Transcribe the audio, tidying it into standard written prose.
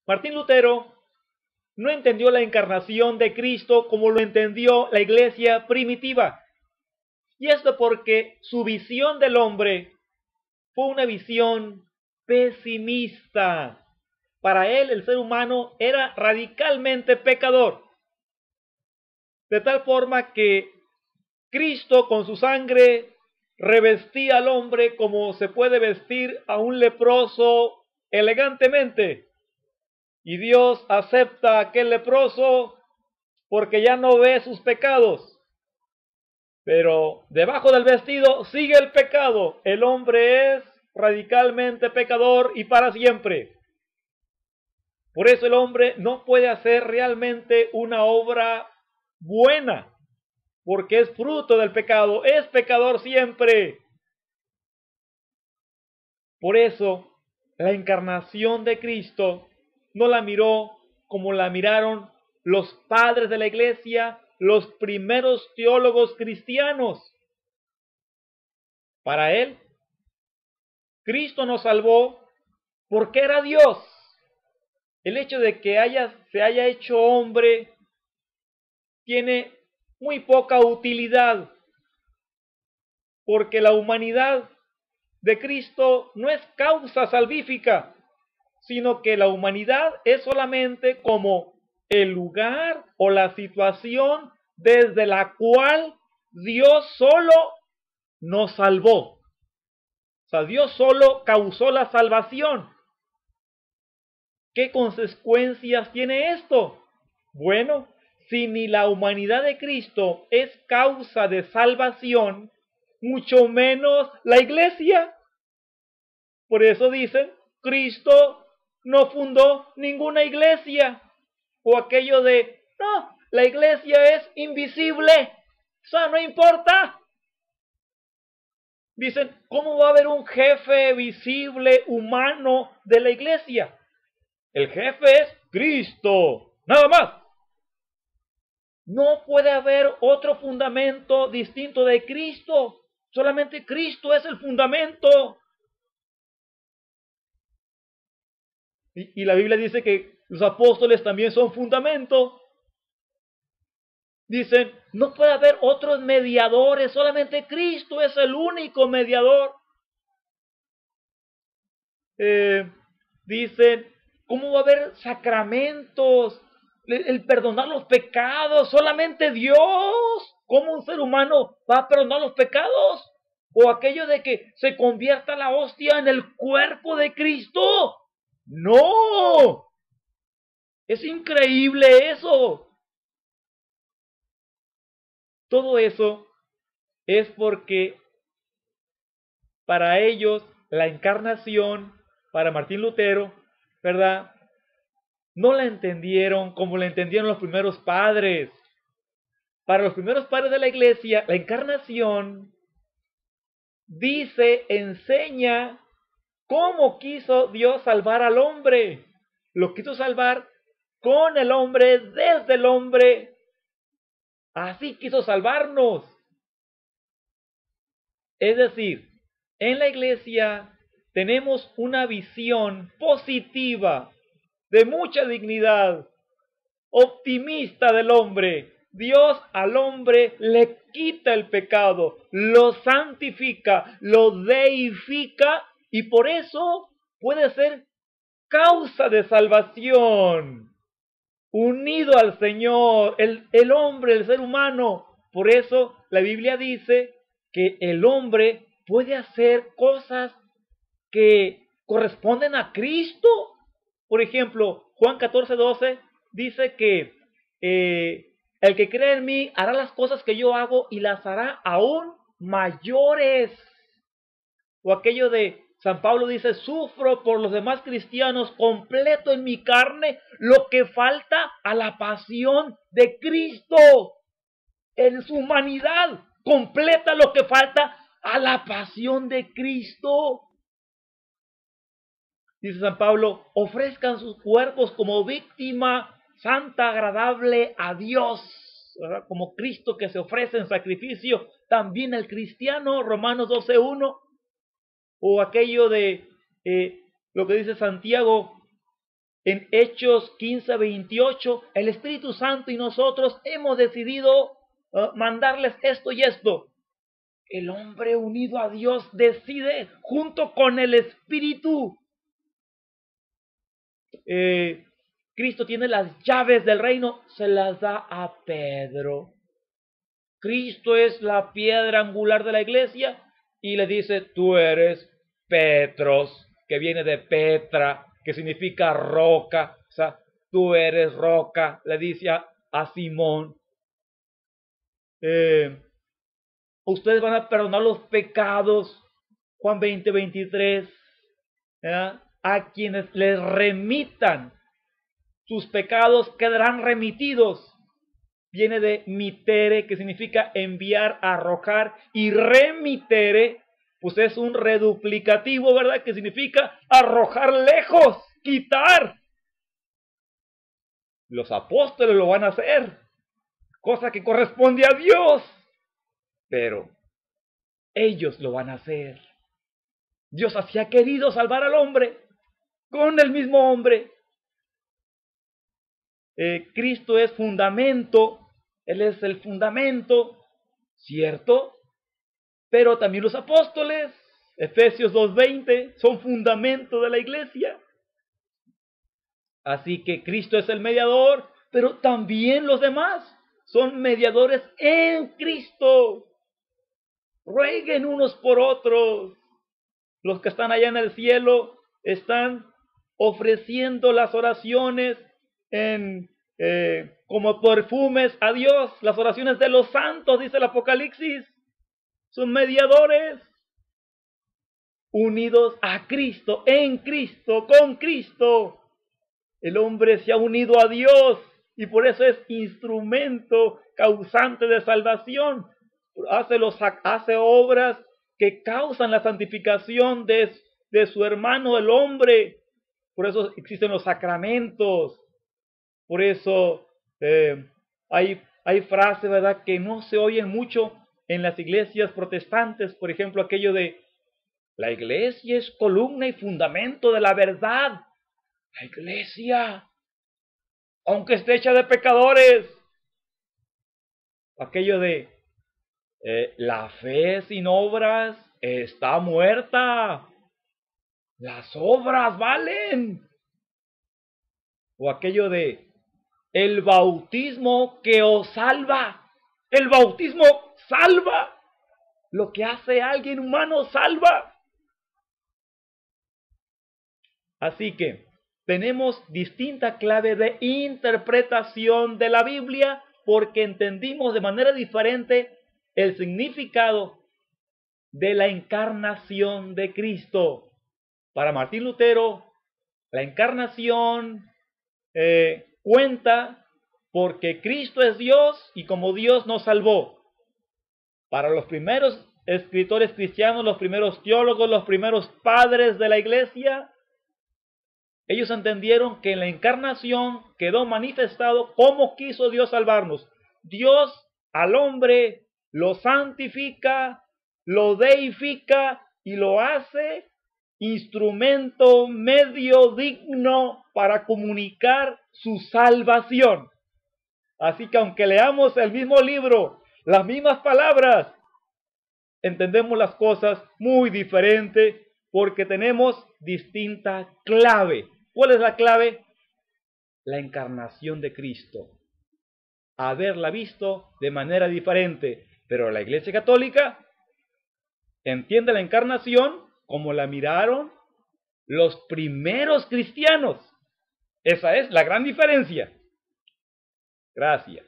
Martín Lutero no entendió la encarnación de Cristo como lo entendió la iglesia primitiva. Y esto porque su visión del hombre fue una visión pesimista. Para él, el ser humano era radicalmente pecador. De tal forma que Cristo con su sangre revestía al hombre como se puede vestir a un leproso elegantemente. Y Dios acepta a aquel leproso porque ya no ve sus pecados. Pero debajo del vestido sigue el pecado. El hombre es radicalmente pecador y para siempre. Por eso el hombre no puede hacer realmente una obra buena, porque es fruto del pecado, es pecador siempre. Por eso la encarnación de Cristo no la miró como la miraron los padres de la iglesia, los primeros teólogos cristianos. Para él, Cristo nos salvó porque era Dios. El hecho de que se haya hecho hombre tiene muy poca utilidad, porque la humanidad de Cristo no es causa salvífica, sino que la humanidad es solamente como el lugar o la situación desde la cual Dios solo nos salvó. O sea, Dios solo causó la salvación. ¿Qué consecuencias tiene esto? Bueno, si ni la humanidad de Cristo es causa de salvación, mucho menos la iglesia. Por eso dicen, Cristo no fundó ninguna iglesia. O aquello de, no, la iglesia es invisible, o sea, no importa. Dicen, ¿cómo va a haber un jefe visible, humano de la iglesia? El jefe es Cristo, nada más. No puede haber otro fundamento distinto de Cristo. Solamente Cristo es el fundamento. Y la Biblia dice que los apóstoles también son fundamento. Dicen, no puede haber otros mediadores, solamente Cristo es el único mediador. Dicen, ¿cómo va a haber sacramentos? El perdonar los pecados, solamente Dios. ¿Cómo un ser humano va a perdonar los pecados? O aquello de que se convierta la hostia en el cuerpo de Cristo. ¡No! Es increíble eso. Todo eso es porque para ellos la encarnación, para Martín Lutero, ¿verdad? No la entendieron como la entendieron los primeros padres. Para los primeros padres de la iglesia, la encarnación dice, enseña cómo quiso Dios salvar al hombre. Lo quiso salvar con el hombre, desde el hombre. Así quiso salvarnos. Es decir, en la iglesia tenemos una visión positiva, de mucha dignidad, optimista del hombre. Dios al hombre le quita el pecado, lo santifica, lo deifica y por eso puede ser causa de salvación. Unido al Señor, el hombre, el ser humano. Por eso la Biblia dice que el hombre puede hacer cosas que corresponden a Cristo. Por ejemplo, Juan 14:12 dice que el que cree en mí hará las cosas que yo hago y las hará aún mayores. O aquello de San Pablo dice, sufro por los demás cristianos, completo en mi carne lo que falta a la pasión de Cristo. En su humanidad completa lo que falta a la pasión de Cristo. Dice San Pablo, ofrezcan sus cuerpos como víctima santa, agradable a Dios, ¿verdad? Como Cristo que se ofrece en sacrificio, también el cristiano, Romanos 12:1, o aquello de lo que dice Santiago, en Hechos 15:28, el Espíritu Santo y nosotros hemos decidido mandarles esto y esto. El hombre unido a Dios decide junto con el Espíritu. Cristo tiene las llaves del reino, se las da a Pedro. Cristo es la piedra angular de la iglesia y le dice, tú eres Petros, que viene de Petra, que significa roca. O sea, tú eres roca, le dice a Simón. Ustedes van a perdonar los pecados, Juan 20:23, a quienes les remitan. Sus pecados quedarán remitidos. Viene de mitere, que significa enviar, arrojar, y remitere, pues es un reduplicativo, ¿verdad? Que significa arrojar lejos, quitar. Los apóstoles lo van a hacer, cosa que corresponde a Dios, pero ellos lo van a hacer. Dios así ha querido salvar al hombre, con el mismo hombre. Cristo es fundamento, Él es el fundamento, ¿cierto? Pero también los apóstoles, Efesios 2:20, son fundamento de la iglesia. Así que Cristo es el mediador, pero también los demás son mediadores en Cristo. Rueguen unos por otros. Los que están allá en el cielo están ofreciendo las oraciones como perfumes a Dios. Las oraciones de los santos, dice el Apocalipsis, son mediadores unidos a Cristo, en Cristo, con Cristo. El hombre se ha unido a Dios y por eso es instrumento causante de salvación. Hace obras que causan la santificación de su hermano el hombre. Por eso existen los sacramentos. Por eso hay frases, ¿verdad?, que no se oyen mucho en las iglesias protestantes. Por ejemplo, aquello de la iglesia es columna y fundamento de la verdad. La iglesia, aunque esté hecha de pecadores. Aquello de la fe sin obras está muerta. Las obras valen. O aquello de el bautismo que os salva. El bautismo salva. Lo que hace alguien humano salva. Así que tenemos distinta clave de interpretación de la Biblia porque entendimos de manera diferente el significado de la encarnación de Cristo. Para Martín Lutero, la encarnación cuenta porque Cristo es Dios y como Dios nos salvó. Para los primeros escritores cristianos, los primeros teólogos, los primeros padres de la iglesia, ellos entendieron que en la encarnación quedó manifestado cómo quiso Dios salvarnos. Dios al hombre lo santifica, lo deifica y lo hace instrumento, medio digno para comunicar su salvación. Así que aunque leamos el mismo libro, las mismas palabras, entendemos las cosas muy diferente porque tenemos distinta clave. ¿Cuál es la clave? La encarnación de Cristo. Haberla visto de manera diferente. Pero la Iglesia Católica entiende la encarnación como la miraron los primeros cristianos. Esa es la gran diferencia. Gracias.